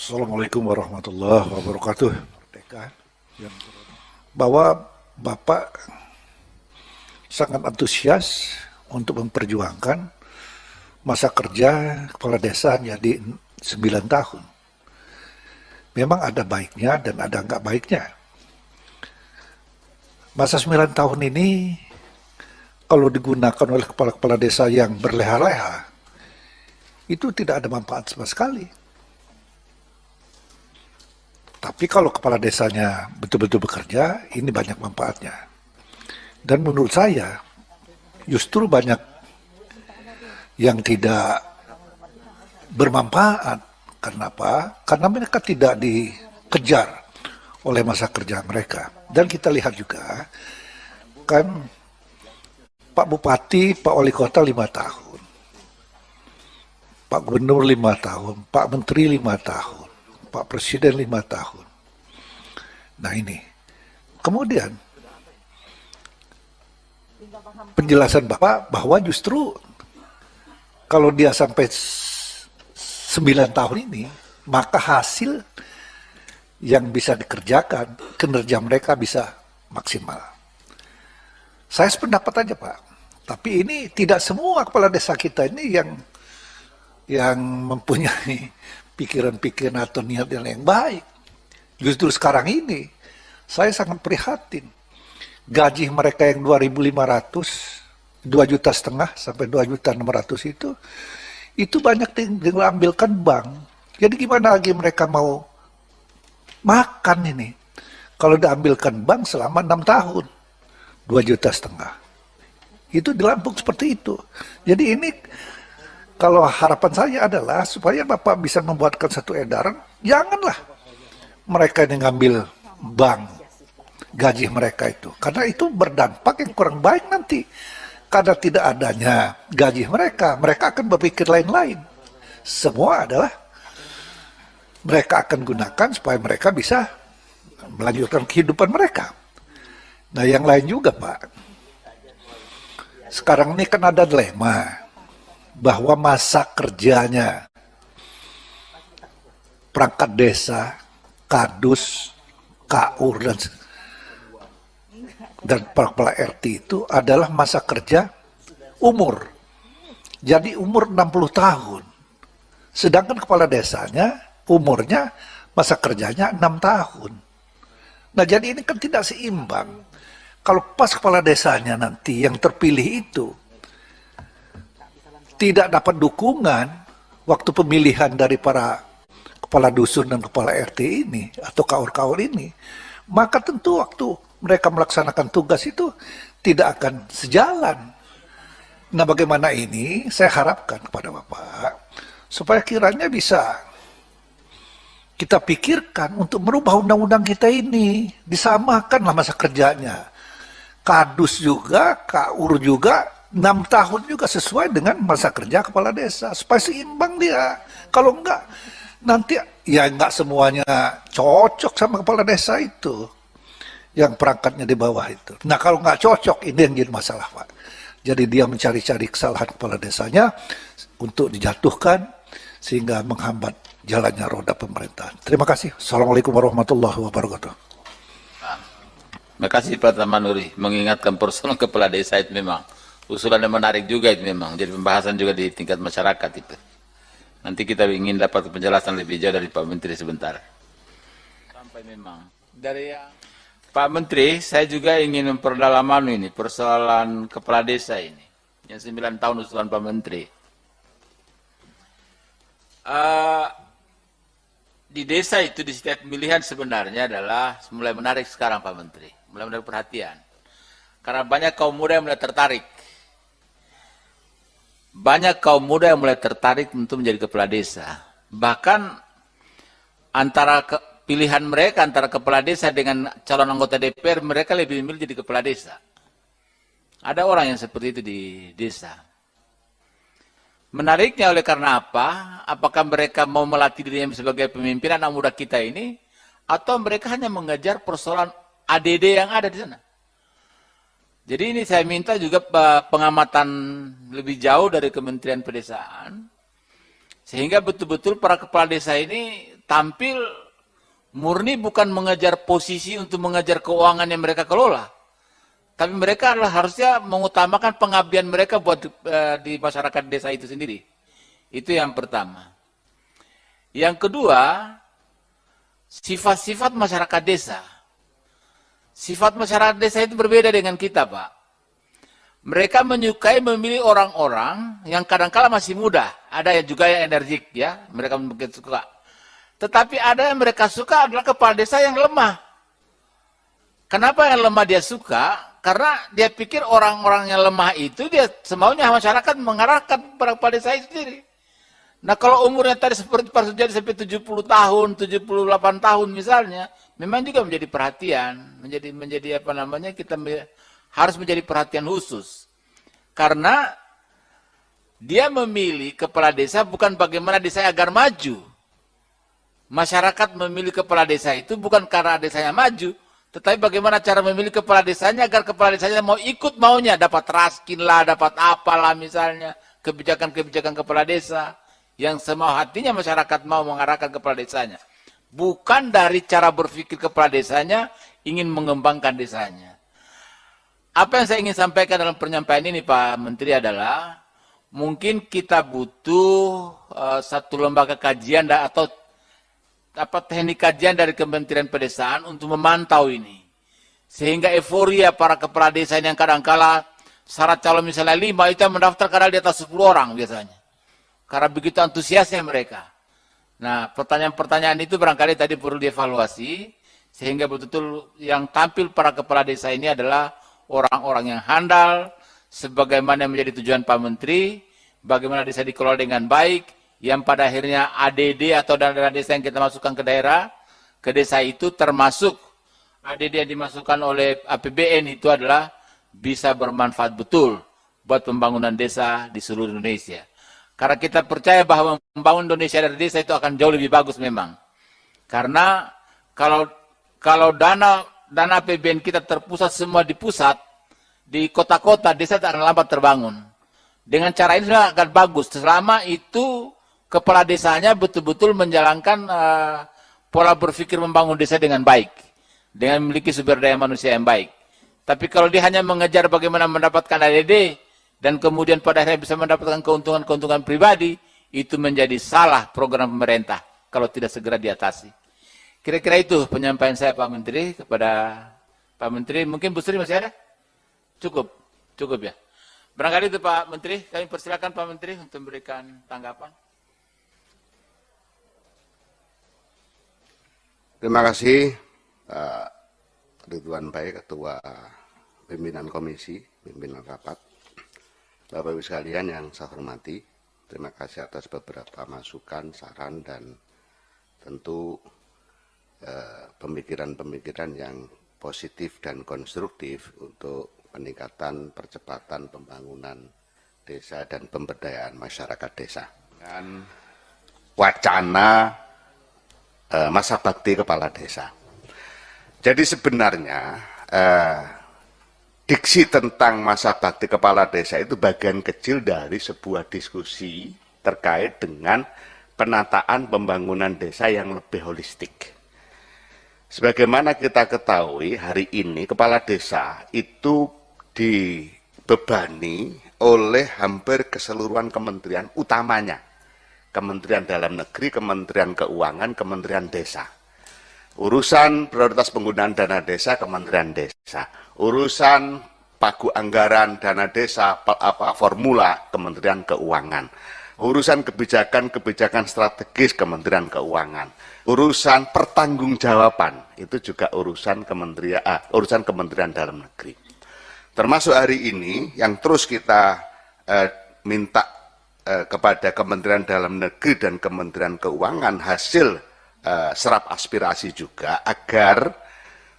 Assalamualaikum warahmatullahi wabarakatuh. Bahwa Bapak sangat antusias untuk memperjuangkan masa kerja kepala desa menjadi 9 tahun. Memang ada baiknya dan ada enggak baiknya. Masa 9 tahun ini kalau digunakan oleh kepala-kepala desa yang berleha-leha, itu tidak ada manfaat sama sekali. Tapi kalau kepala desanya betul-betul bekerja, ini banyak manfaatnya. Dan menurut saya, justru banyak yang tidak bermanfaat. Kenapa? Karena mereka tidak dikejar oleh masa kerja mereka. Dan kita lihat juga, kan Pak Bupati, Pak Wali Kota 5 tahun. Pak Gubernur 5 tahun, Pak Menteri 5 tahun. Pak Presiden 5 tahun. Nah ini. Kemudian penjelasan Bapak bahwa justru kalau dia sampai 9 tahun ini, maka hasil yang bisa dikerjakan, kinerja mereka bisa maksimal. Saya sependapat aja Pak. Tapi ini tidak semua kepala desa kita ini yang mempunyai pikiran-pikiran atau niat yang baik. Justru sekarang ini saya sangat prihatin. Gaji mereka yang 2.500, 2,5 juta sampai 2.600.000 itu banyak diambilkan bank. Jadi gimana lagi mereka mau makan ini? Kalau diambilkan bank selama 6 tahun, 2,5 juta. Itu di Lampung seperti itu. Jadi ini kalau harapan saya adalah supaya Bapak bisa membuatkan satu edaran, janganlah mereka yang ngambil bank gaji mereka itu. Karena itu berdampak yang kurang baik nanti. Karena tidak adanya gaji mereka akan berpikir lain-lain. Semua adalah mereka akan gunakan supaya mereka bisa melanjutkan kehidupan mereka. Nah yang lain juga Pak. Sekarang ini kan ada dilema bahwa masa kerjanya perangkat desa, kadus, kaur dan kepala RT itu adalah masa kerja umur. Jadi umur 60 tahun. Sedangkan kepala desanya umurnya masa kerjanya 6 tahun. Nah jadi ini kan tidak seimbang. Kalau pas kepala desanya nanti yang terpilih itu tidak dapat dukungan waktu pemilihan dari para kepala dusun dan kepala RT ini atau kaur-kaur ini, maka tentu waktu mereka melaksanakan tugas itu tidak akan sejalan. Nah bagaimana ini saya harapkan kepada Bapak supaya kiranya bisa kita pikirkan untuk merubah undang-undang kita ini, disamakanlah masa kerjanya. Kadus juga, kaur juga 6 tahun juga sesuai dengan masa kerja kepala desa supaya seimbang dia. Kalau enggak nanti ya enggak semuanya cocok sama kepala desa itu yang perangkatnya di bawah itu. Nah kalau enggak cocok ini yang jadi masalah Pak. Jadi dia mencari-cari kesalahan kepala desanya untuk dijatuhkan sehingga menghambat jalannya roda pemerintahan. Terima kasih. Assalamualaikum warahmatullahi wabarakatuh. Terima kasih Pak Tamanuri mengingatkan persoalan kepala desa itu memang usulan yang menarik juga itu memang jadi pembahasan juga di tingkat masyarakat itu. Nanti kita ingin dapat penjelasan lebih jauh dari Pak Menteri sebentar. Sampai memang dari Pak Menteri, saya juga ingin memperdalam ini persoalan kepala desa ini yang 9 tahun usulan Pak Menteri. Di desa itu di setiap pemilihan sebenarnya adalah mulai menarik sekarang Pak Menteri, mulai menarik perhatian. Karena banyak kaum muda yang mulai tertarik. Banyak kaum muda yang mulai tertarik untuk menjadi kepala desa. Bahkan antara pilihan mereka antara kepala desa dengan calon anggota DPR, mereka lebih memilih jadi kepala desa. Ada orang yang seperti itu di desa. Menariknya oleh karena apa? Apakah mereka mau melatih dirinya sebagai pemimpin anak muda kita ini, atau mereka hanya mengejar persoalan ADD yang ada di sana? Jadi ini saya minta juga pengamatan lebih jauh dari Kementerian Pedesaan, sehingga betul-betul para kepala desa ini tampil murni bukan mengejar posisi untuk mengejar keuangan yang mereka kelola. Tapi mereka adalah harusnya mengutamakan pengabdian mereka buat di masyarakat desa itu sendiri. Itu yang pertama. Yang kedua, sifat-sifat masyarakat desa. Sifat masyarakat desa itu berbeda dengan kita, Pak. Mereka menyukai memilih orang-orang yang kadang-kala masih muda. Ada yang juga yang energik, ya. Mereka begitu suka. Tetapi ada yang mereka suka adalah kepala desa yang lemah. Kenapa yang lemah dia suka? Karena dia pikir orang-orang yang lemah itu dia semaunya masyarakat mengarahkan kepada kepala desa itu sendiri. Nah kalau umurnya tadi seperti Pak Sujadi sampai 70 tahun, 78 tahun misalnya, memang juga menjadi perhatian, menjadi apa namanya, kita harus menjadi perhatian khusus. Karena dia memilih kepala desa bukan bagaimana desa agar maju. Masyarakat memilih kepala desa itu bukan karena desanya maju, tetapi bagaimana cara memilih kepala desanya agar kepala desanya mau ikut maunya, dapat raskin lah, dapat apalah misalnya, kebijakan-kebijakan kepala desa, yang semau hatinya masyarakat mau mengarahkan kepala desanya. Bukan dari cara berpikir kepala desanya, ingin mengembangkan desanya. Apa yang saya ingin sampaikan dalam penyampaian ini Pak Menteri adalah, mungkin kita butuh satu lembaga kajian atau teknik kajian dari Kementerian Pedesaan untuk memantau ini. Sehingga euforia para kepala desa yang kadang-kala syarat calon misalnya 5 itu yang mendaftar kadang di atas 10 orang biasanya. Karena begitu antusiasnya mereka. Nah, pertanyaan-pertanyaan itu barangkali tadi perlu dievaluasi, sehingga betul-betul yang tampil para kepala desa ini adalah orang-orang yang handal, sebagaimana yang menjadi tujuan Pak Menteri, bagaimana desa dikelola dengan baik, yang pada akhirnya ADD atau dana desa yang kita masukkan ke daerah, ke desa itu termasuk ADD yang dimasukkan oleh APBN itu adalah bisa bermanfaat betul buat pembangunan desa di seluruh Indonesia. Karena kita percaya bahwa membangun Indonesia dari desa itu akan jauh lebih bagus memang. Karena kalau dana APBN kita terpusat semua di pusat, di kota-kota, desa akan lambat terbangun. Dengan cara ini sudah akan bagus, selama itu kepala desanya betul-betul menjalankan pola berpikir membangun desa dengan baik, dengan memiliki sumber daya manusia yang baik. Tapi kalau dia hanya mengejar bagaimana mendapatkan ADD, dan kemudian pada akhirnya bisa mendapatkan keuntungan-keuntungan pribadi, itu menjadi salah program pemerintah kalau tidak segera diatasi. Kira-kira itu penyampaian saya Pak Menteri kepada Pak Menteri. Mungkin Bu Sri masih ada? Cukup ya. Barangkali itu Pak Menteri, kami persilakan Pak Menteri untuk memberikan tanggapan. Terima kasih Pak Ridwan Baik, Ketua Pimpinan Komisi, Pimpinan Rapat. Bapak Ibu sekalian yang saya hormati, terima kasih atas beberapa masukan, saran, dan tentu pemikiran-pemikiran yang positif dan konstruktif untuk peningkatan percepatan pembangunan desa dan pemberdayaan masyarakat desa. Dan wacana masa bakti kepala desa. Jadi sebenarnya diksi tentang masa bakti kepala desa itu bagian kecil dari sebuah diskusi terkait dengan penataan pembangunan desa yang lebih holistik. Sebagaimana kita ketahui, hari ini kepala desa itu dibebani oleh hampir keseluruhan kementerian utamanya. Kementerian Dalam Negeri, Kementerian Keuangan, Kementerian Desa. Urusan prioritas penggunaan dana desa, Kementerian Desa. Urusan pagu anggaran dana desa, formula, Kementerian Keuangan. Urusan kebijakan strategis, Kementerian Keuangan. Urusan pertanggungjawaban, itu juga urusan Kementerian Dalam Negeri. Termasuk hari ini yang terus kita minta kepada Kementerian Dalam Negeri dan Kementerian Keuangan hasil serap aspirasi juga agar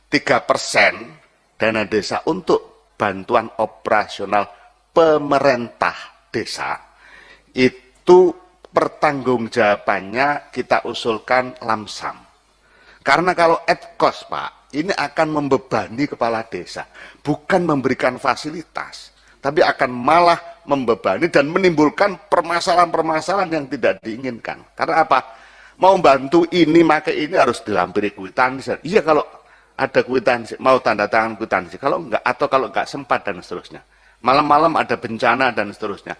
3% dana desa untuk bantuan operasional pemerintah desa itu pertanggungjawabannya kita usulkan lamsam. Karena kalau at cost Pak, ini akan membebani kepala desa, bukan memberikan fasilitas, tapi akan malah membebani dan menimbulkan permasalahan-permasalahan yang tidak diinginkan. Karena apa? mau bantu ini, pakai ini harus dilampiri kwitansi. Iya kalau ada kwitansi, mau tanda tangan kwitansi. Kalau enggak, atau kalau enggak sempat dan seterusnya. Malam-malam ada bencana dan seterusnya.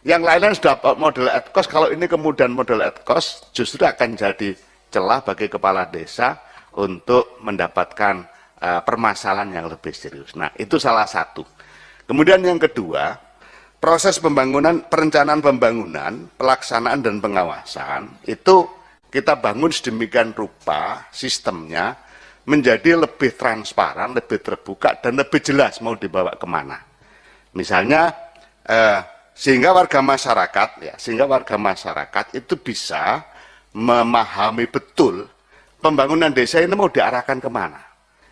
Yang lain-lain sudah model ad cost, kalau ini kemudian model ad cost, justru akan jadi celah bagi kepala desa untuk mendapatkan permasalahan yang lebih serius. Nah, itu salah satu. Kemudian yang kedua, proses pembangunan, perencanaan pembangunan, pelaksanaan dan pengawasan, itu kita bangun sedemikian rupa sistemnya menjadi lebih transparan, lebih terbuka, dan lebih jelas mau dibawa kemana. Misalnya, sehingga warga masyarakat itu bisa memahami betul pembangunan desa ini mau diarahkan kemana.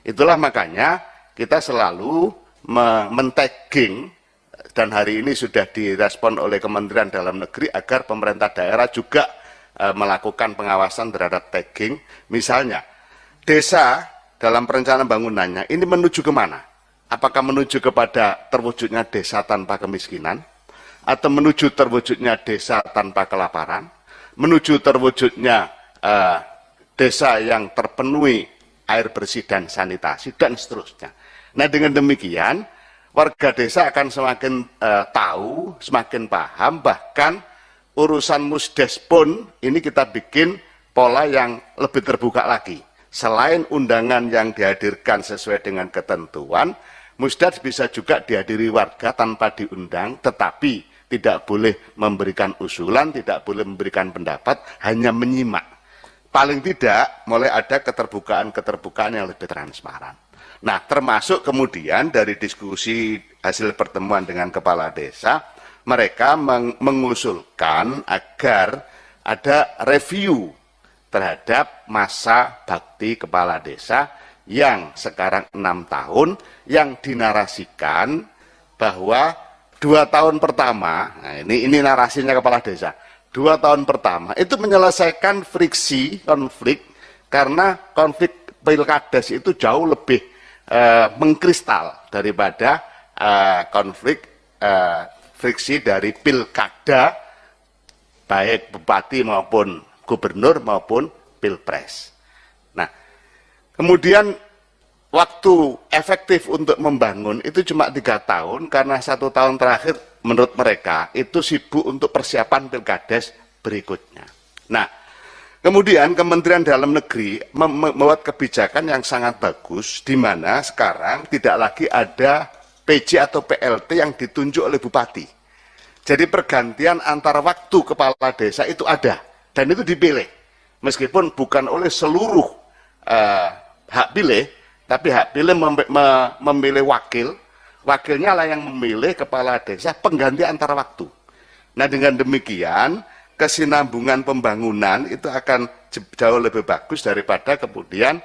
Itulah makanya kita selalu men-tagging, dan hari ini sudah direspon oleh Kementerian Dalam Negeri agar pemerintah daerah juga melakukan pengawasan terhadap tagging. Misalnya, desa dalam perencanaan bangunannya ini menuju kemana? Apakah menuju kepada terwujudnya desa tanpa kemiskinan? Atau menuju terwujudnya desa tanpa kelaparan? Menuju terwujudnya desa yang terpenuhi air bersih dan sanitasi, dan seterusnya. Nah, dengan demikian, warga desa akan semakin tahu, semakin paham, bahkan urusan musdes pun ini kita bikin pola yang lebih terbuka lagi. Selain undangan yang dihadirkan sesuai dengan ketentuan, musdes bisa juga dihadiri warga tanpa diundang, tetapi tidak boleh memberikan usulan, tidak boleh memberikan pendapat, hanya menyimak. Paling tidak mulai ada keterbukaan yang lebih transparan. Nah, termasuk kemudian dari diskusi hasil pertemuan dengan kepala desa, mereka mengusulkan agar ada review terhadap masa bakti kepala desa yang sekarang 6 tahun, yang dinarasikan bahwa 2 tahun pertama, nah ini narasinya kepala desa, 2 tahun pertama itu menyelesaikan konflik, karena konflik pilkades itu jauh lebih mengkristal daripada konflik friksi dari pilkada, baik bupati maupun gubernur maupun pilpres. Nah, kemudian waktu efektif untuk membangun itu cuma 3 tahun, karena 1 tahun terakhir menurut mereka itu sibuk untuk persiapan pilkades berikutnya. Nah, kemudian Kementerian Dalam Negeri membuat kebijakan yang sangat bagus, di mana sekarang tidak lagi ada PJ atau PLT yang ditunjuk oleh bupati. Jadi pergantian antara waktu kepala desa itu ada, dan itu dipilih. Meskipun bukan oleh seluruh hak pilih, tapi hak pilih memilih wakil, wakilnya lah yang memilih kepala desa pengganti antara waktu. Nah, dengan demikian, kesinambungan pembangunan itu akan jauh lebih bagus daripada kemudian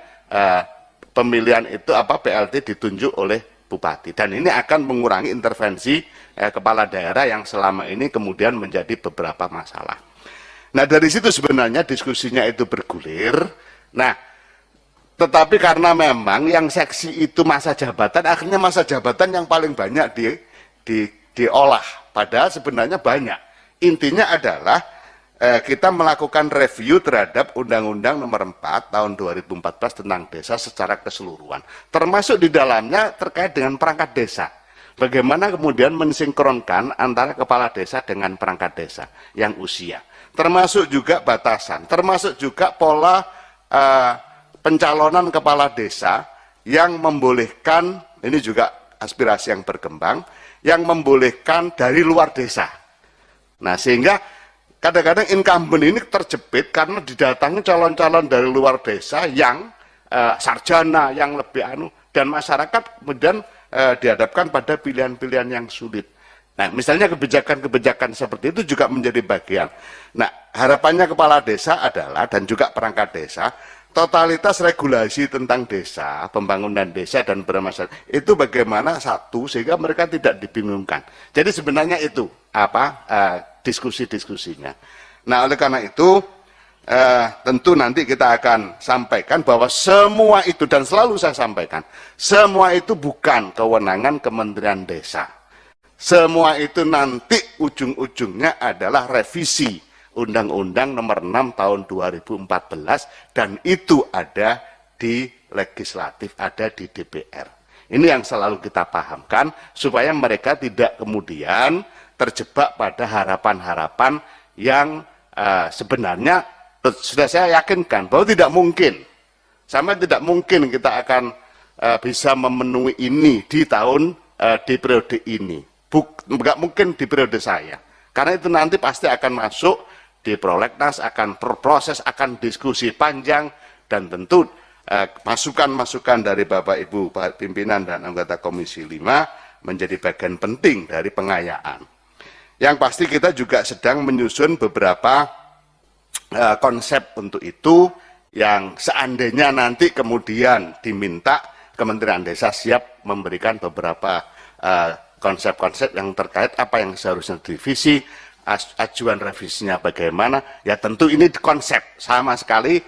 pemilihan itu PLT ditunjuk oleh bupati, dan ini akan mengurangi intervensi kepala daerah yang selama ini kemudian menjadi beberapa masalah. Nah, dari situ sebenarnya diskusinya itu bergulir. Nah, tetapi karena memang yang seksi itu masa jabatan, akhirnya masa jabatan yang paling banyak diolah, padahal sebenarnya banyak. Intinya adalah kita melakukan review terhadap Undang-Undang Nomor 4 Tahun 2014 tentang desa secara keseluruhan. Termasuk di dalamnya terkait dengan perangkat desa. Bagaimana kemudian mensinkronkan antara kepala desa dengan perangkat desa yang usia. Termasuk juga batasan, termasuk juga pola pencalonan kepala desa yang membolehkan, ini juga aspirasi yang berkembang, yang membolehkan dari luar desa. Nah, sehingga kadang-kadang incumbent ini terjepit karena didatangi calon-calon dari luar desa yang sarjana, yang lebih dan masyarakat kemudian dihadapkan pada pilihan-pilihan yang sulit. Nah, misalnya kebijakan-kebijakan seperti itu juga menjadi bagian. Nah, harapannya kepala desa adalah, dan juga perangkat desa, totalitas regulasi tentang desa, pembangunan desa dan bermasyarakat itu bagaimana satu, sehingga mereka tidak dibingungkan. Jadi sebenarnya itu diskusi-diskusinya. Nah, oleh karena itu tentu nanti kita akan sampaikan bahwa semua itu, dan selalu saya sampaikan, semua itu bukan kewenangan Kementerian Desa. Semua itu nanti ujung-ujungnya adalah revisi Undang-Undang Nomor 6 Tahun 2014 dan itu ada di legislatif, ada di DPR. Ini yang selalu kita pahamkan supaya mereka tidak kemudian terjebak pada harapan-harapan yang sebenarnya sudah saya yakinkan bahwa tidak mungkin. Sama tidak mungkin kita akan bisa memenuhi ini di tahun di periode ini. Nggak mungkin di periode saya. Karena itu nanti pasti akan masuk di prolegnas, akan berproses, akan diskusi panjang, dan tentu masukan-masukan dari Bapak Ibu pimpinan dan anggota Komisi 5 menjadi bagian penting dari pengayaan. Yang pasti kita juga sedang menyusun beberapa konsep untuk itu yang seandainya nanti kemudian diminta Kementerian Desa siap memberikan beberapa konsep-konsep yang terkait apa yang seharusnya direvisi, ajuan revisinya bagaimana, ya tentu ini konsep, sama sekali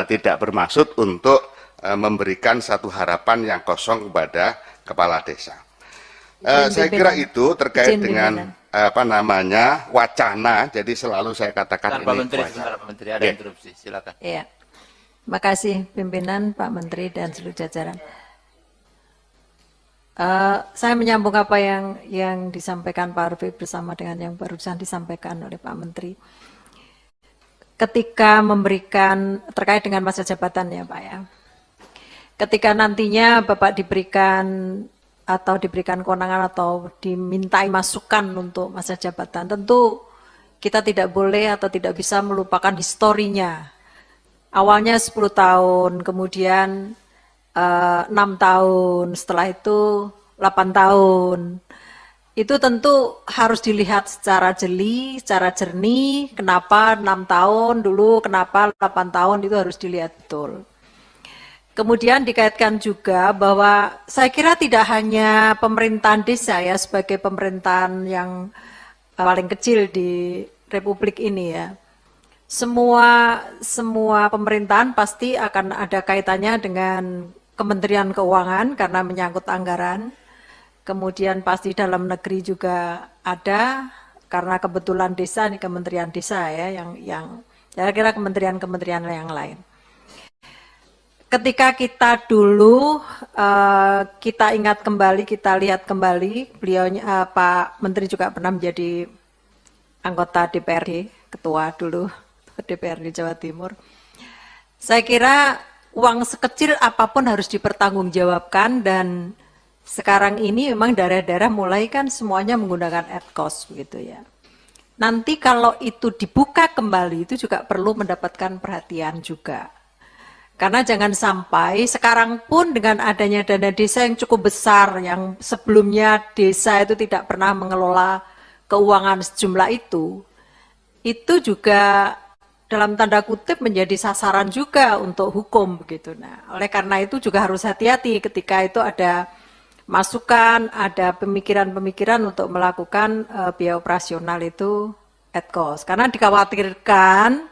tidak bermaksud untuk memberikan satu harapan yang kosong kepada kepala desa. Saya kira itu terkait dengan apa namanya wacana, jadi selalu saya katakan Pak ini Menteri, wacana. sebentar Pak Menteri, ada interupsi, silakan. Iya. Makasih pimpinan, Pak Menteri dan seluruh jajaran. Saya menyambung apa yang disampaikan Pak Arfi bersama dengan yang barusan disampaikan oleh Pak Menteri. Ketika memberikan terkait dengan masa jabatan ya Pak ya. Ketika nantinya Bapak diberikan kewenangan atau dimintai masukan untuk masa jabatan, tentu kita tidak boleh atau tidak bisa melupakan historinya. Awalnya 10 tahun, kemudian 6 tahun, setelah itu 8 tahun. Itu tentu harus dilihat secara jeli, secara jernih, kenapa 6 tahun dulu, kenapa 8 tahun, itu harus dilihat betul. Kemudian dikaitkan juga bahwa saya kira tidak hanya pemerintahan desa ya sebagai pemerintahan yang paling kecil di Republik ini ya. Semua pemerintahan pasti akan ada kaitannya dengan Kementerian Keuangan karena menyangkut anggaran, kemudian pasti dalam negeri juga ada karena kebetulan desa ini Kementerian Desa ya yang kira-kira kementerian-kementerian yang lain. Ketika kita dulu kita ingat kembali, kita lihat kembali, beliaunya Pak Menteri juga pernah menjadi anggota DPRD, ketua dulu DPRD Jawa Timur. Saya kira uang sekecil apapun harus dipertanggungjawabkan dan sekarang ini memang daerah-daerah mulai kan semuanya menggunakan ad-cost begitu ya. Nanti kalau itu dibuka kembali itu juga perlu mendapatkan perhatian juga. Karena jangan sampai sekarang pun dengan adanya dana desa yang cukup besar yang sebelumnya desa itu tidak pernah mengelola keuangan sejumlah itu juga dalam tanda kutip menjadi sasaran juga untuk hukum begitu. Nah, oleh karena itu juga harus hati-hati ketika itu ada masukan, ada pemikiran-pemikiran untuk melakukan biaya operasional itu at cost. Karena dikhawatirkan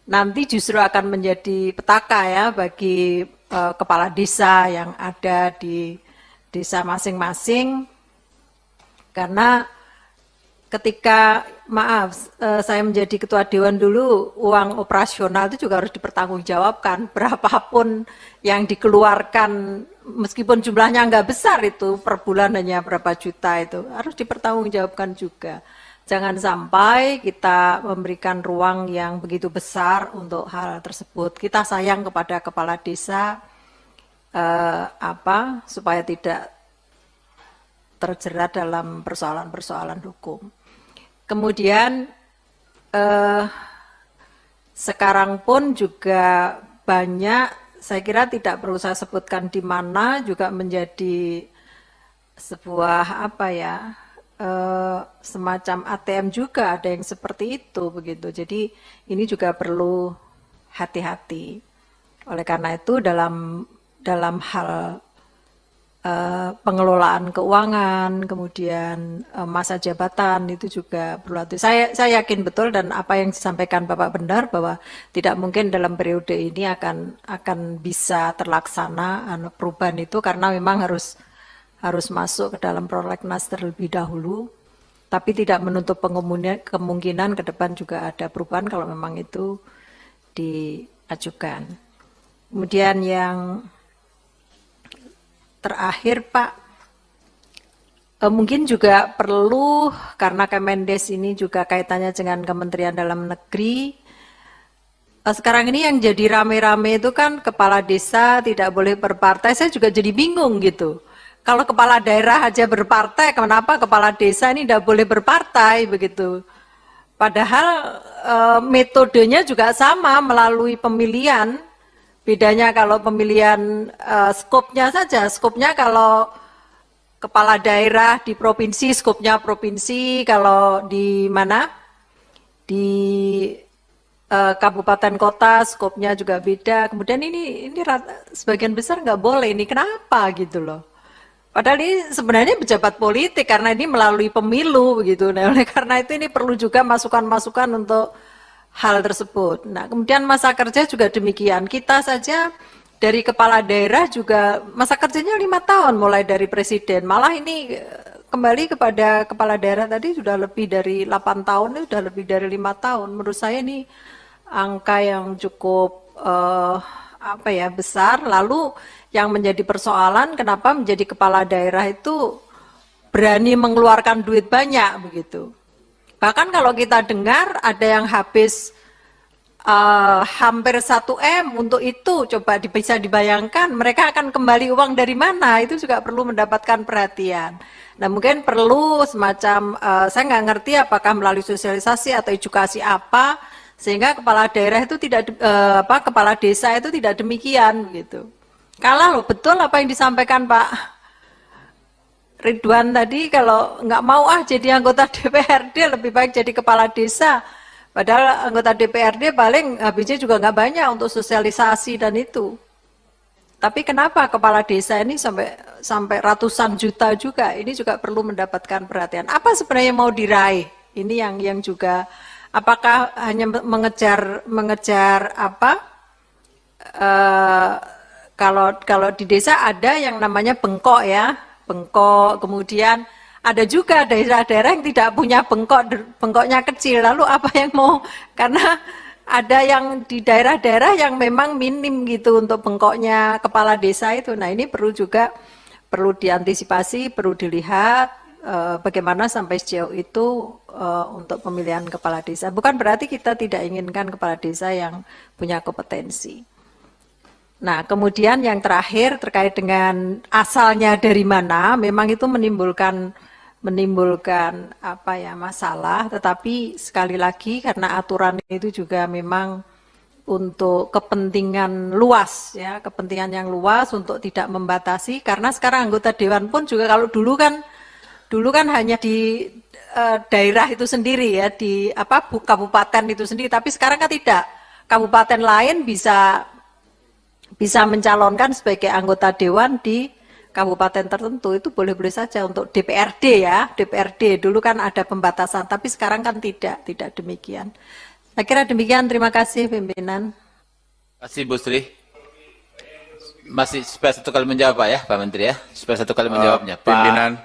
nanti justru akan menjadi petaka ya bagi kepala desa yang ada di desa masing-masing. Karena ketika saya menjadi ketua dewan dulu, uang operasional itu juga harus dipertanggungjawabkan. Berapapun yang dikeluarkan, meskipun jumlahnya nggak besar itu, per bulan hanya berapa juta itu, harus dipertanggungjawabkan juga. Jangan sampai kita memberikan ruang yang begitu besar untuk hal tersebut. Kita sayang kepada kepala desa, supaya tidak terjerat dalam persoalan-persoalan hukum. Kemudian sekarang pun juga banyak, saya kira tidak perlu saya sebutkan di mana, juga menjadi sebuah semacam ATM juga ada yang seperti itu begitu. Jadi ini juga perlu hati-hati. Oleh karena itu dalam hal pengelolaan keuangan, kemudian masa jabatan itu juga perlu hati. Saya yakin betul dan apa yang disampaikan Bapak benar bahwa tidak mungkin dalam periode ini akan bisa terlaksana perubahan itu karena memang harus masuk ke dalam prolegnas terlebih dahulu. Tapi tidak menutup kemungkinan ke depan juga ada perubahan kalau memang itu diajukan. Kemudian yang terakhir Pak, mungkin juga perlu, karena Kemendes ini juga kaitannya dengan Kementerian Dalam Negeri, sekarang ini yang jadi rame-rame itu kan kepala desa tidak boleh berpartai, saya juga jadi bingung gitu. Kalau kepala daerah aja berpartai, kenapa kepala desa ini tidak boleh berpartai begitu? Padahal metodenya juga sama melalui pemilihan. Bedanya kalau pemilihan skopnya saja, skopnya kalau kepala daerah di provinsi, skopnya provinsi, kalau di mana? Di kabupaten kota, skopnya juga beda. Kemudian ini sebagian besar nggak boleh, ini kenapa gitu loh. Padahal ini sebenarnya pejabat politik karena ini melalui pemilu begitu. Nah, oleh karena itu ini perlu juga masukan-masukan untuk hal tersebut. Nah, kemudian masa kerja juga demikian. Kita saja dari kepala daerah juga masa kerjanya 5 tahun mulai dari presiden. Malah ini kembali kepada kepala daerah tadi sudah lebih dari 8 tahun, ini sudah lebih dari 5 tahun. Menurut saya ini angka yang cukup besar. Lalu yang menjadi persoalan kenapa menjadi kepala daerah itu berani mengeluarkan duit banyak begitu. Bahkan kalau kita dengar ada yang habis hampir 1 M untuk itu, coba bisa dibayangkan mereka akan kembali uang dari mana, itu juga perlu mendapatkan perhatian. Nah mungkin perlu semacam, saya nggak ngerti apakah melalui sosialisasi atau edukasi apa, sehingga kepala daerah itu tidak, kepala desa itu tidak demikian gitu. Kalah loh, betul apa yang disampaikan Pak Ridwan tadi, kalau nggak mau jadi anggota DPRD lebih baik jadi kepala desa. Padahal anggota DPRD paling habisnya juga nggak banyak untuk sosialisasi dan itu. Tapi kenapa kepala desa ini sampai ratusan juta juga? Ini juga perlu mendapatkan perhatian. Apa sebenarnya mau diraih? Ini yang juga, apakah hanya mengejar apa? Kalau di desa ada yang namanya bengkok ya, bengkok. Kemudian ada juga daerah-daerah yang tidak punya bengkok, bengkoknya kecil. Lalu apa yang mau? Karena ada yang di daerah-daerah yang memang minim gitu untuk bengkoknya kepala desa itu. Nah ini perlu diantisipasi, perlu dilihat bagaimana sampai sejauh itu untuk pemilihan kepala desa. Bukan berarti kita tidak inginkan kepala desa yang punya kompetensi. Nah, kemudian yang terakhir terkait dengan asalnya dari mana, memang itu menimbulkan masalah, tetapi sekali lagi karena aturan itu juga memang untuk kepentingan luas ya, kepentingan yang luas untuk tidak membatasi, karena sekarang anggota dewan pun juga kalau dulu kan hanya di daerah itu sendiri ya, di kabupaten itu sendiri, tapi sekarang kan tidak. Kabupaten lain bisa mencalonkan sebagai anggota dewan di kabupaten tertentu, itu boleh-boleh saja untuk DPRD ya, DPRD dulu kan ada pembatasan, tapi sekarang kan tidak demikian. Saya kira demikian, terima kasih pimpinan. Terima kasih Bu Sri. Masih supaya 1 kali menjawab Pak ya, Pak Menteri ya, supaya 1 kali menjawabnya. Pimpinan.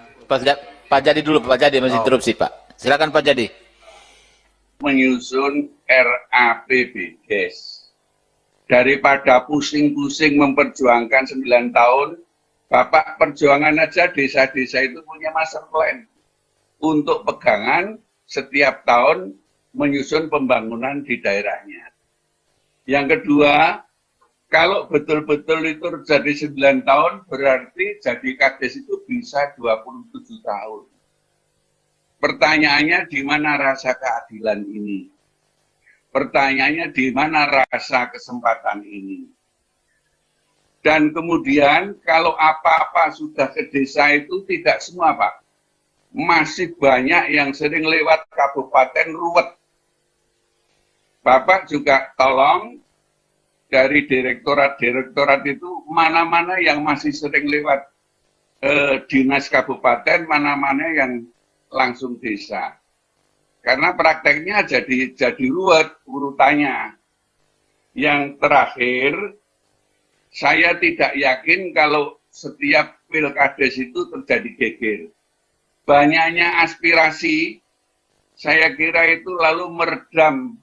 Pak Jadi dulu, Pak Jadi masih interupsi Pak. Silakan Pak Jadi. Menyusun RAPBDes. Daripada pusing-pusing memperjuangkan 9 tahun, Bapak perjuangan aja desa-desa itu punya master plan untuk pegangan setiap tahun menyusun pembangunan di daerahnya. Yang kedua, kalau betul-betul itu terjadi 9 tahun, berarti jadi kades itu bisa 27 tahun. Pertanyaannya, di mana rasa keadilan ini? Pertanyaannya, di mana rasa kesempatan ini? Dan kemudian kalau apa-apa sudah ke desa itu tidak semua Pak. Masih banyak yang sering lewat kabupaten ruwet. Bapak juga tolong dari direktorat-direktorat itu mana-mana yang masih sering lewat dinas kabupaten, mana-mana yang langsung desa. Karena prakteknya jadi ruwet urutannya. Yang terakhir, saya tidak yakin kalau setiap pilkades itu terjadi geger. banyaknya aspirasi, saya kira itu lalu meredam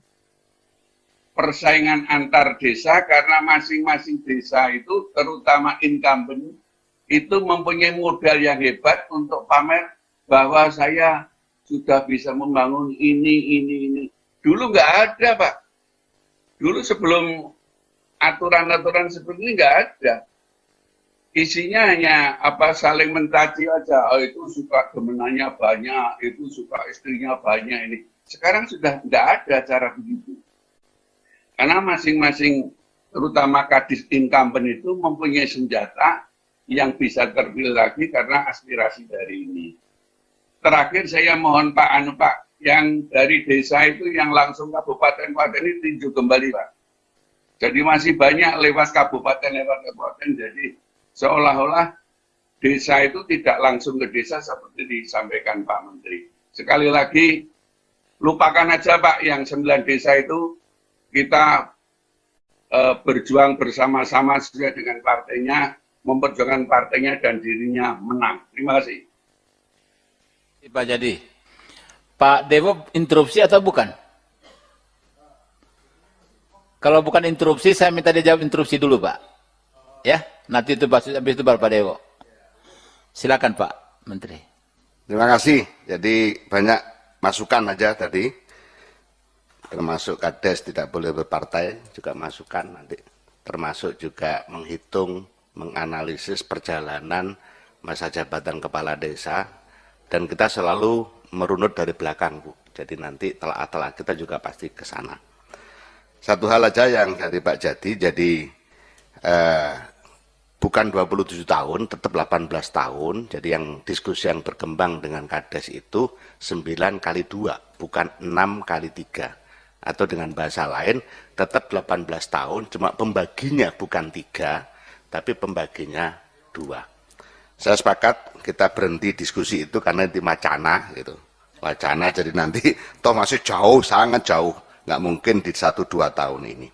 persaingan antar desa karena masing-masing desa itu, terutama incumbent, itu mempunyai modal yang hebat untuk pamer bahwa saya sudah bisa membangun ini. Dulu nggak ada, Pak. Dulu sebelum aturan-aturan seperti ini nggak ada. Isinya hanya saling mencaci aja. Oh, itu suka gemenanya banyak, itu suka istrinya banyak ini. Sekarang sudah nggak ada cara begitu. Karena masing-masing, terutama kadis incumbent itu mempunyai senjata yang bisa terpilih lagi karena aspirasi dari ini. Terakhir saya mohon Pak, yang dari desa itu yang langsung kabupaten-kabupaten ini tinjau kembali, Pak. Jadi masih banyak lewat kabupaten, jadi seolah-olah desa itu tidak langsung ke desa seperti disampaikan Pak Menteri. Sekali lagi, lupakan aja Pak, yang 9 desa itu kita berjuang bersama-sama sesuai dengan partainya, memperjuangkan partainya dan dirinya menang. Terima kasih. Pak Jadi, Pak Dewo interupsi atau bukan? Kalau bukan interupsi, saya minta dia jawab interupsi dulu, Pak. Ya, nanti itu habis itu baru Pak Dewo. Silakan Pak Menteri. Terima kasih. Jadi banyak masukan aja tadi, termasuk Kades tidak boleh berpartai, juga masukan nanti. Termasuk juga menghitung, menganalisis perjalanan masa jabatan kepala desa, dan kita selalu merunut dari belakang, Bu. Jadi nanti telah kita juga pasti ke sana. Satu hal aja yang dari Pak Jadi, jadi bukan 27 tahun, tetap 18 tahun. Jadi yang diskusi yang berkembang dengan Kades itu 9 kali 2, bukan 6 kali 3. Atau dengan bahasa lain, tetap 18 tahun, cuma pembaginya bukan 3, tapi pembaginya 2. Saya sepakat kita berhenti diskusi itu karena itu wacana gitu. Wacana jadi nanti toh masih jauh, sangat jauh. Nggak mungkin di 1-2 tahun ini.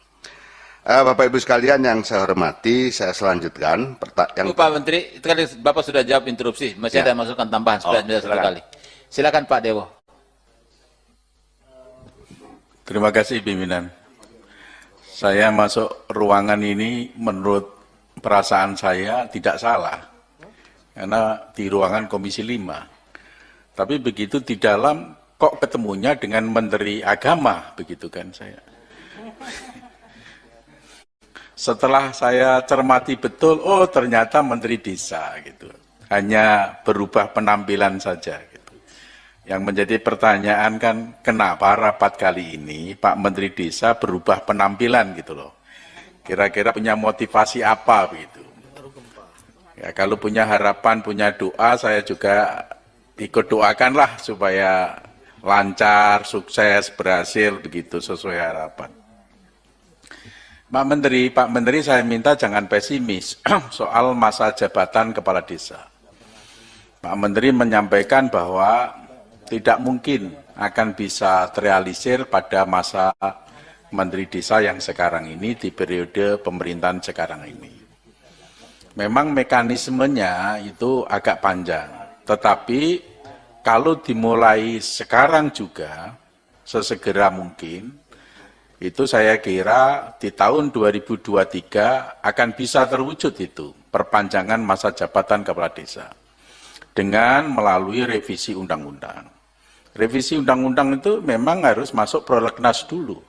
Bapak Ibu sekalian yang saya hormati, saya selanjutkan. Pak Menteri, itu kan Bapak sudah jawab interupsi, masih ada masukan tambahan sudah satu kali. Silakan Pak Dewo. Terima kasih pimpinan. Saya masuk ruangan ini menurut perasaan saya tidak salah. Karena di ruangan Komisi 5. Tapi begitu di dalam kok ketemunya dengan Menteri Agama, begitu kan saya. Setelah saya cermati betul, oh ternyata Menteri Desa gitu. Hanya berubah penampilan saja gitu. Yang menjadi pertanyaan kan, kenapa rapat kali ini Pak Menteri Desa berubah penampilan gitu loh. Kira-kira punya motivasi apa begitu. Ya, kalau punya harapan, punya doa, saya juga ikut doakanlah supaya lancar, sukses, berhasil, begitu sesuai harapan. Pak Menteri saya minta jangan pesimis soal masa jabatan kepala desa. Pak Menteri menyampaikan bahwa tidak mungkin akan bisa terrealisir pada masa Menteri Desa yang sekarang ini, di periode pemerintahan sekarang ini. Memang mekanismenya itu agak panjang, tetapi kalau dimulai sekarang juga, sesegera mungkin, itu saya kira di tahun 2023 akan bisa terwujud itu, perpanjangan masa jabatan kepala desa, dengan melalui revisi undang-undang. Revisi undang-undang itu memang harus masuk prolegnas dulu.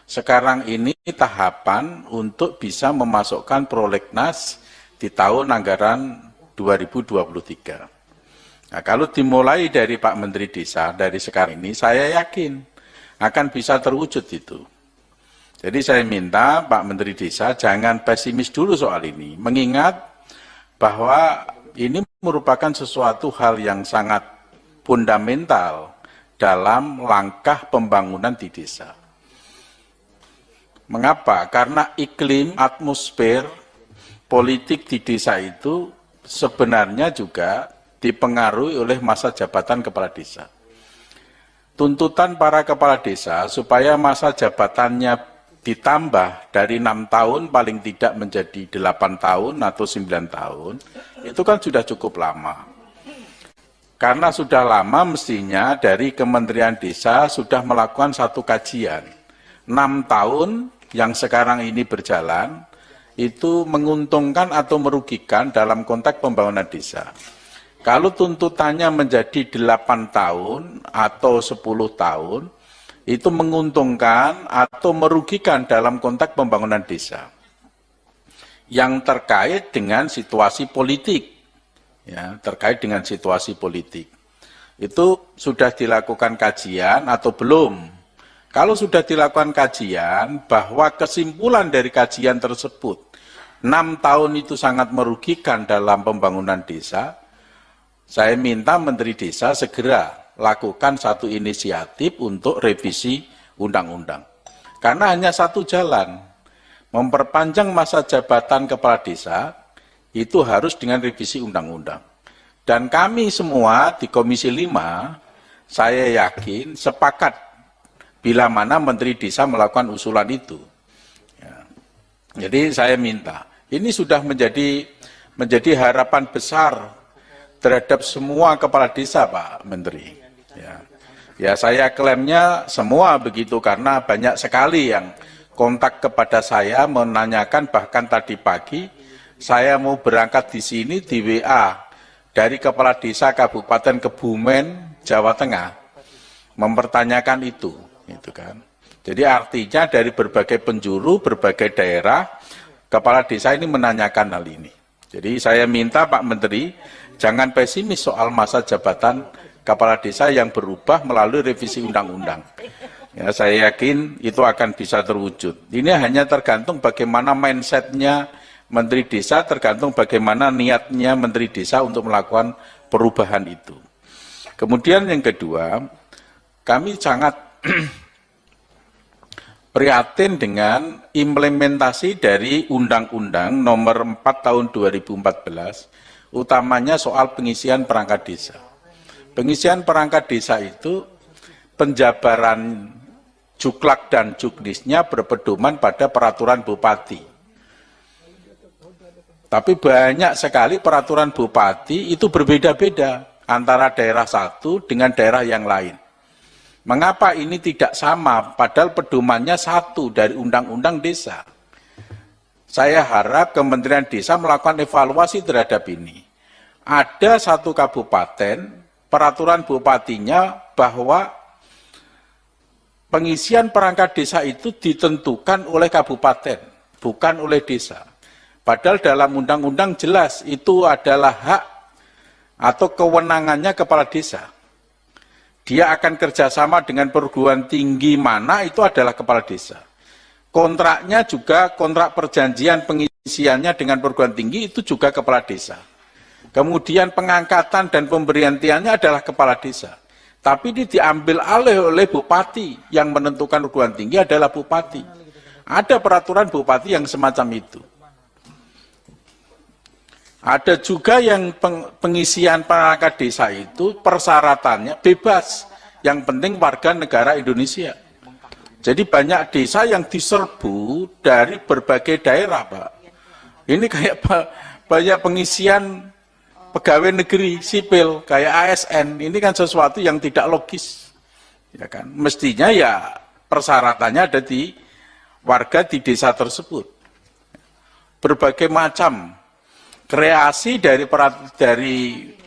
Sekarang ini tahapan untuk bisa memasukkan prolegnas di tahun anggaran 2023. Nah, kalau dimulai dari Pak Menteri Desa, dari sekarang ini, saya yakin akan bisa terwujud itu. Jadi saya minta Pak Menteri Desa jangan pesimis dulu soal ini, mengingat bahwa ini merupakan sesuatu hal yang sangat fundamental dalam langkah pembangunan di desa. Mengapa? Karena iklim, atmosfer, politik di desa itu sebenarnya juga dipengaruhi oleh masa jabatan kepala desa. Tuntutan para kepala desa supaya masa jabatannya ditambah dari 6 tahun paling tidak menjadi 8 tahun atau 9 tahun, itu kan sudah cukup lama. Karena sudah lama mestinya dari Kementerian Desa sudah melakukan satu kajian. 6 tahun yang sekarang ini berjalan, itu menguntungkan atau merugikan dalam konteks pembangunan desa. Kalau tuntutannya menjadi 8 tahun atau 10 tahun, itu menguntungkan atau merugikan dalam konteks pembangunan desa yang terkait dengan situasi politik, ya, terkait dengan situasi politik. Itu sudah dilakukan kajian atau belum? Kalau sudah dilakukan kajian, bahwa kesimpulan dari kajian tersebut 6 tahun itu sangat merugikan dalam pembangunan desa, saya minta Menteri Desa segera lakukan satu inisiatif untuk revisi undang-undang. Karena hanya satu jalan, memperpanjang masa jabatan kepala desa itu harus dengan revisi undang-undang. Dan kami semua di Komisi 5, saya yakin sepakat bila mana Menteri Desa melakukan usulan itu. Ya. Jadi saya minta, ini sudah menjadi harapan besar terhadap semua kepala desa, Pak Menteri. Ya, saya klaimnya semua begitu karena banyak sekali yang kontak kepada saya menanyakan, bahkan tadi pagi saya mau berangkat di sini di WA dari kepala desa Kabupaten Kebumen, Jawa Tengah, mempertanyakan itu kan. Jadi artinya dari berbagai penjuru, berbagai daerah, kepala desa ini menanyakan hal ini. Jadi saya minta Pak Menteri jangan pesimis soal masa jabatan kepala desa yang berubah melalui revisi undang-undang. Ya, saya yakin itu akan bisa terwujud. Ini hanya tergantung bagaimana mindsetnya Menteri Desa, tergantung bagaimana niatnya Menteri Desa untuk melakukan perubahan itu. Kemudian yang kedua, kami sangat prihatin dengan implementasi dari Undang-Undang Nomor 4 Tahun 2014, utamanya soal pengisian perangkat desa. Pengisian perangkat desa itu penjabaran juklak dan juknisnya berpedoman pada peraturan bupati. Tapi banyak sekali peraturan bupati itu berbeda-beda antara daerah satu dengan daerah yang lain. Mengapa ini tidak sama padahal pedomannya satu dari Undang-Undang Desa? Saya harap Kementerian Desa melakukan evaluasi terhadap ini. Ada satu kabupaten peraturan bupatinya bahwa pengisian perangkat desa itu ditentukan oleh kabupaten, bukan oleh desa. Padahal dalam undang-undang jelas itu adalah hak atau kewenangannya kepala desa. Dia akan kerjasama dengan perguruan tinggi mana itu adalah kepala desa. Kontraknya juga, kontrak perjanjian pengisiannya dengan perguruan tinggi itu juga kepala desa. Kemudian pengangkatan dan pemberhentiannya adalah kepala desa. Tapi ini diambil alih oleh bupati, yang menentukan perguruan tinggi adalah bupati. Ada peraturan bupati yang semacam itu. Ada juga yang pengisian perangkat desa itu persyaratannya bebas. Yang penting warga negara Indonesia. Jadi banyak desa yang diserbu dari berbagai daerah, Pak. Ini kayak banyak pengisian pegawai negeri sipil kayak ASN, ini kan sesuatu yang tidak logis, ya kan? Mestinya ya persyaratannya ada di warga di desa tersebut. Berbagai macam kreasi dari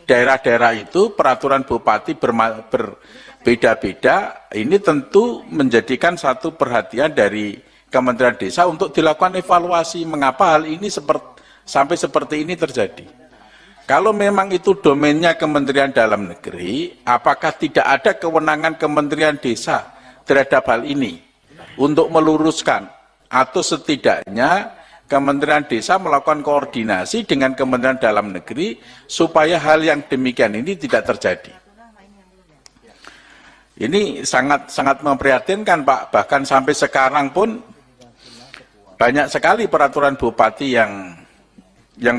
daerah-daerah itu, peraturan bupati berbeda-beda. Ini tentu menjadikan satu perhatian dari Kementerian Desa untuk dilakukan evaluasi mengapa hal ini sampai seperti ini terjadi. Kalau memang itu domainnya Kementerian Dalam Negeri, apakah tidak ada kewenangan Kementerian Desa terhadap hal ini untuk meluruskan? Atau setidaknya Kementerian Desa melakukan koordinasi dengan Kementerian Dalam Negeri supaya hal yang demikian ini tidak terjadi. Ini sangat memprihatinkan, Pak. Bahkan sampai sekarang pun banyak sekali peraturan bupati yang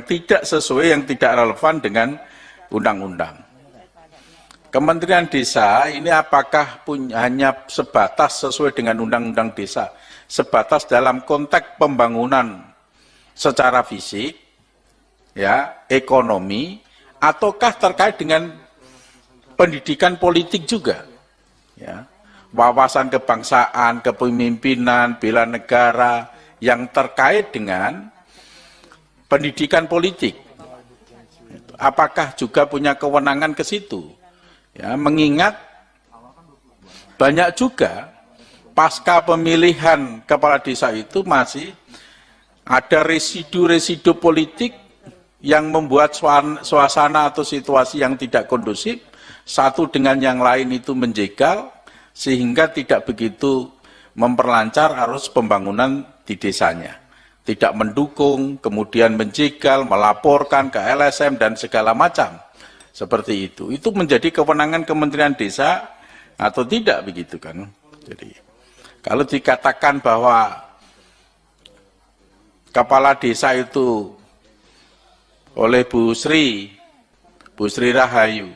tidak sesuai, yang tidak relevan dengan undang-undang. Kementerian Desa ini apakah hanya sebatas sesuai dengan undang-undang desa, sebatas dalam konteks pembangunan secara fisik, ya, ekonomi, ataukah terkait dengan pendidikan politik juga, ya, wawasan kebangsaan, kepemimpinan, bela negara yang terkait dengan pendidikan politik. Apakah juga punya kewenangan ke situ? Ya, mengingat banyak juga pasca pemilihan kepala desa itu masih ada residu-residu politik yang membuat suasana atau situasi yang tidak kondusif, satu dengan yang lain itu menjegal, sehingga tidak begitu memperlancar arus pembangunan di desanya. Tidak mendukung, kemudian menjegal, melaporkan ke LSM, dan segala macam. Seperti itu. Itu menjadi kewenangan Kementerian Desa atau tidak begitu kan? Jadi, kalau dikatakan bahwa kepala desa itu oleh Bu Sri Rahayu,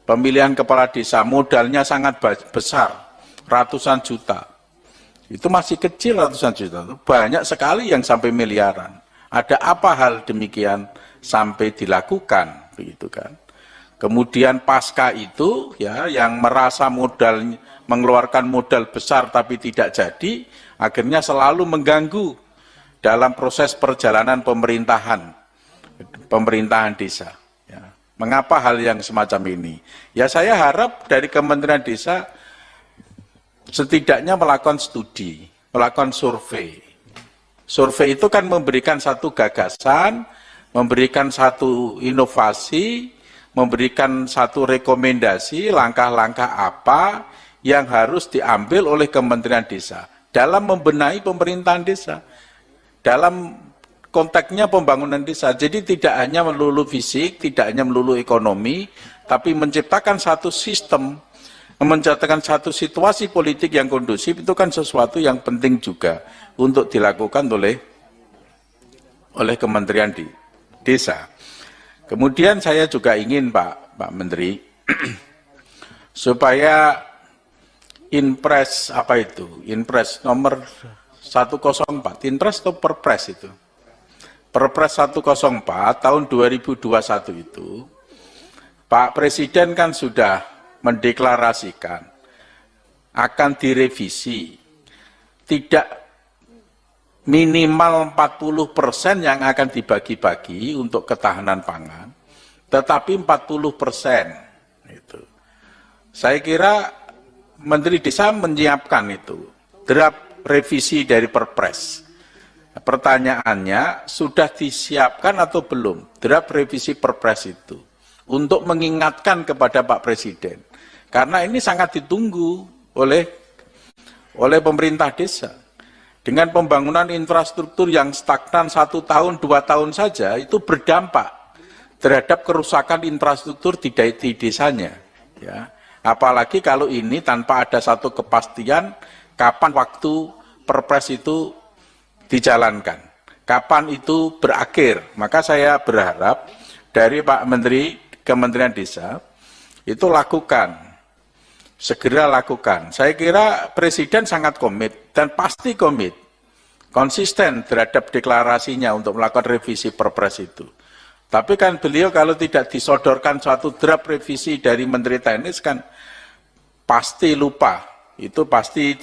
pemilihan kepala desa modalnya sangat besar, ratusan juta. Itu masih kecil ratusan juta, banyak sekali yang sampai miliaran. Ada apa hal demikian sampai dilakukan, begitu kan? Kemudian pasca itu, ya, yang merasa mengeluarkan modal besar tapi tidak jadi, akhirnya selalu mengganggu dalam proses perjalanan pemerintahan desa. Ya. Mengapa hal yang semacam ini? Ya, saya harap dari Kementerian Desa setidaknya melakukan studi, melakukan survei. Survei itu kan memberikan satu gagasan, memberikan satu inovasi, memberikan satu rekomendasi, langkah-langkah apa yang harus diambil oleh Kementerian Desa dalam membenahi pemerintahan desa, dalam konteksnya pembangunan desa. Jadi tidak hanya melulu fisik, tidak hanya melulu ekonomi, tapi menciptakan satu sistem, menciptakan satu situasi politik yang kondusif, itu kan sesuatu yang penting juga untuk dilakukan oleh Kementerian Desa. Kemudian saya juga ingin Pak Menteri, supaya Inpres Inpres nomor 104, Inpres atau Perpres itu? Perpres 104 tahun 2021 itu, Pak Presiden kan sudah mendeklarasikan akan direvisi, tidak minimal 40% yang akan dibagi-bagi untuk ketahanan pangan, tetapi 40%. Itu. Saya kira Menteri Desa menyiapkan itu, draft revisi dari Perpres. Pertanyaannya, sudah disiapkan atau belum draft revisi Perpres itu untuk mengingatkan kepada Pak Presiden, karena ini sangat ditunggu oleh pemerintah desa. Dengan pembangunan infrastruktur yang stagnan 1 tahun, 2 tahun saja, itu berdampak terhadap kerusakan infrastruktur di desanya. Ya. Apalagi kalau ini tanpa ada satu kepastian kapan waktu Perpres itu dijalankan, kapan itu berakhir. Maka saya berharap dari Pak Menteri Kementerian Desa itu segera lakukan. Saya kira Presiden sangat komit dan pasti komit, konsisten terhadap deklarasinya untuk melakukan revisi Perpres itu. Tapi kan beliau kalau tidak disodorkan suatu draft revisi dari Menteri Teknis kan pasti lupa, itu pasti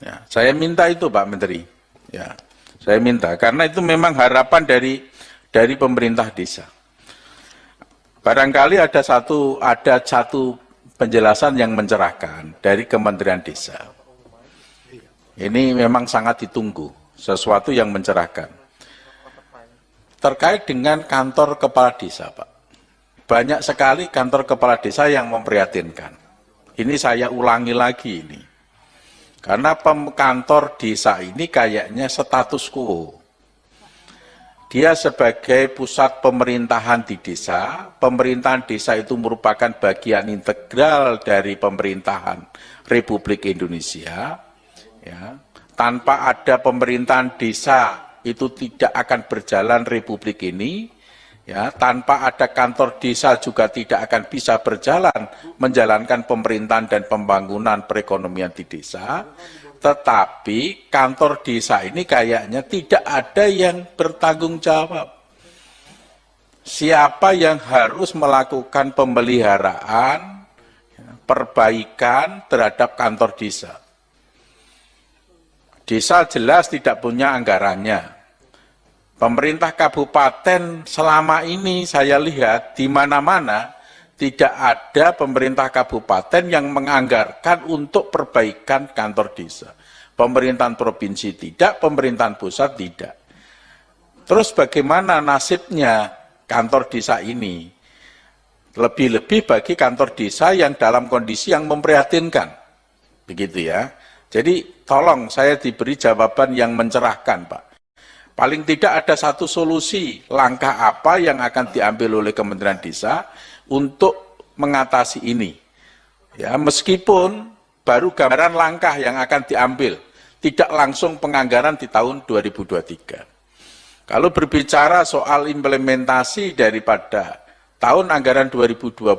Ya, saya minta itu Pak Menteri, ya, saya minta karena itu memang harapan dari pemerintah desa. Barangkali ada satu penjelasan yang mencerahkan dari Kementerian Desa. Ini memang sangat ditunggu, sesuatu yang mencerahkan. Terkait dengan kantor kepala desa, Pak. Banyak sekali kantor kepala desa yang memprihatinkan. Ini saya ulangi lagi ini. Karena kantor desa ini kayaknya status quo. Dia sebagai pusat pemerintahan di desa, pemerintahan desa itu merupakan bagian integral dari pemerintahan Republik Indonesia. Ya. Tanpa ada pemerintahan desa itu tidak akan berjalan Republik ini. Ya. Tanpa ada kantor desa juga tidak akan bisa berjalan menjalankan pemerintahan dan pembangunan perekonomian di desa. Tetapi kantor desa ini kayaknya tidak ada yang bertanggung jawab. siapa yang harus melakukan pemeliharaan, perbaikan terhadap kantor desa. Desa jelas tidak punya anggarannya. Pemerintah kabupaten selama ini saya lihat di mana-mana tidak ada pemerintah kabupaten yang menganggarkan untuk perbaikan kantor desa. Pemerintahan provinsi tidak, pemerintahan pusat tidak. Terus bagaimana nasibnya kantor desa ini? Lebih-lebih bagi kantor desa yang dalam kondisi yang memprihatinkan. Begitu ya. Jadi tolong saya diberi jawaban yang mencerahkan, Pak. Paling tidak ada satu solusi, langkah apa yang akan diambil oleh Kementerian Desa untuk mengatasi ini. Ya, meskipun baru gambaran langkah yang akan diambil, tidak langsung penganggaran di tahun 2023. Kalau berbicara soal implementasi daripada tahun anggaran 2022,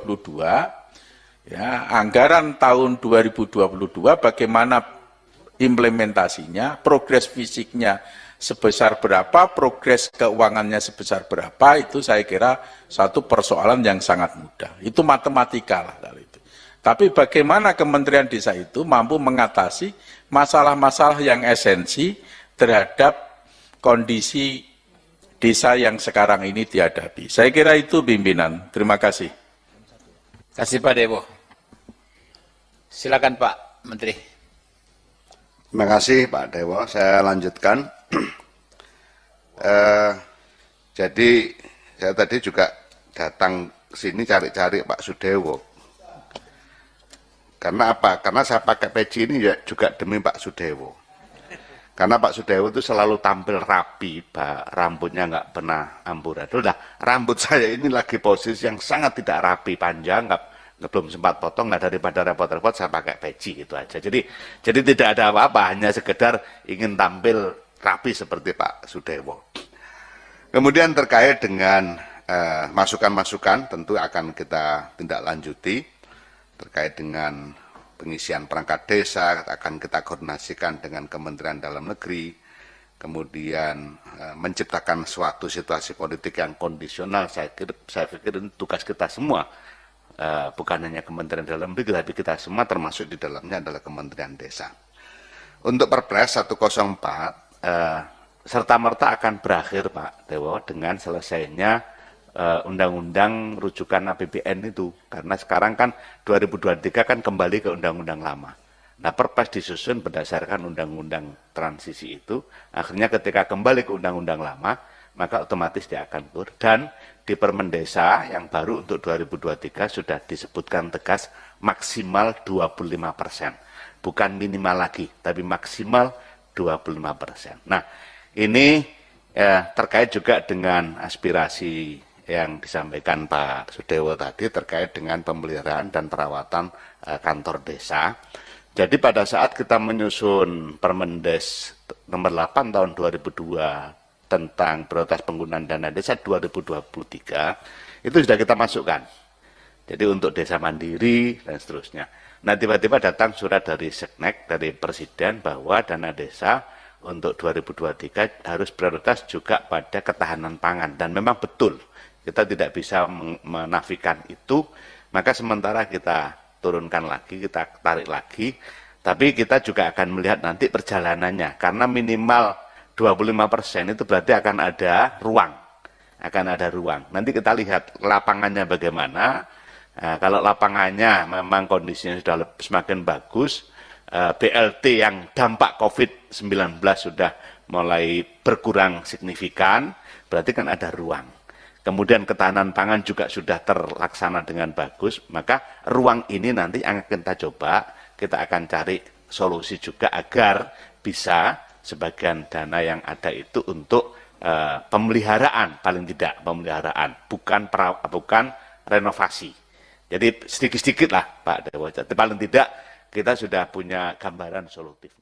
ya, anggaran tahun 2022 bagaimana implementasinya, progres fisiknya sebesar berapa, progres keuangannya sebesar berapa, itu saya kira satu persoalan yang sangat mudah. Itu matematika lah kali itu. Tapi bagaimana Kementerian Desa itu mampu mengatasi masalah-masalah yang esensi terhadap kondisi desa yang sekarang ini dihadapi. Saya kira itu pimpinan. Terima kasih. Kasih Pak Dewo. Silakan Pak Menteri. Terima kasih Pak Dewo. Saya lanjutkan. Jadi saya tadi juga datang ke sini cari-cari Pak Sudewo. Karena apa? Karena saya pakai peci ini ya juga demi Pak Sudewo. Karena Pak Sudewo itu selalu tampil rapi, Pak, rambutnya nggak pernah amburadul. Nah, rambut saya ini lagi posisi yang sangat tidak rapi, panjang, nggak belum sempat potong. Nah, daripada repot-repot saya pakai peci itu aja. Jadi tidak ada apa-apa, hanya sekedar ingin tampil rapi seperti Pak Sudewo. Kemudian terkait dengan masukan-masukan tentu akan kita tindak lanjuti terkait dengan pengisian perangkat desa, akan kita koordinasikan dengan Kementerian Dalam Negeri, kemudian menciptakan suatu situasi politik yang kondisional. Saya pikir ini tugas kita semua, bukan hanya Kementerian Dalam Negeri, tapi kita semua termasuk di dalamnya adalah Kementerian Desa. Untuk Perpres 104, serta-merta akan berakhir Pak Dewo dengan selesainya undang-undang rujukan APBN itu, karena sekarang kan 2023 kan kembali ke undang-undang lama. Nah, Perpres disusun berdasarkan undang-undang transisi itu, akhirnya ketika kembali ke undang-undang lama, maka otomatis dia akan keluar. Dan di Permendesa yang baru untuk 2023 sudah disebutkan tegas maksimal 25%, bukan minimal lagi, tapi maksimal 25%. Nah, ini terkait juga dengan aspirasi yang disampaikan Pak Sudewo tadi terkait dengan pemeliharaan dan perawatan kantor desa. Jadi pada saat kita menyusun Permendes nomor 8 tahun 2002 tentang prioritas penggunaan dana desa 2023, itu sudah kita masukkan. Jadi untuk desa mandiri dan seterusnya. Nah, tiba-tiba datang surat dari Seknek, dari Presiden, bahwa dana desa untuk 2023 harus prioritas juga pada ketahanan pangan. Dan memang betul, kita tidak bisa menafikan itu, maka sementara kita turunkan lagi, kita tarik lagi, tapi kita juga akan melihat nanti perjalanannya, karena minimal 25% itu berarti akan ada ruang. Nanti kita lihat lapangannya bagaimana. Nah, kalau lapangannya memang kondisinya sudah semakin bagus, BLT yang dampak COVID-19 sudah mulai berkurang signifikan, berarti kan ada ruang. Kemudian ketahanan pangan juga sudah terlaksana dengan bagus, maka ruang ini nanti akan kita coba, kita akan cari solusi juga agar bisa sebagian dana yang ada itu untuk pemeliharaan, paling tidak pemeliharaan, bukan renovasi. Jadi sedikit-sedikit lah Pak Dewo, paling tidak kita sudah punya gambaran solutif.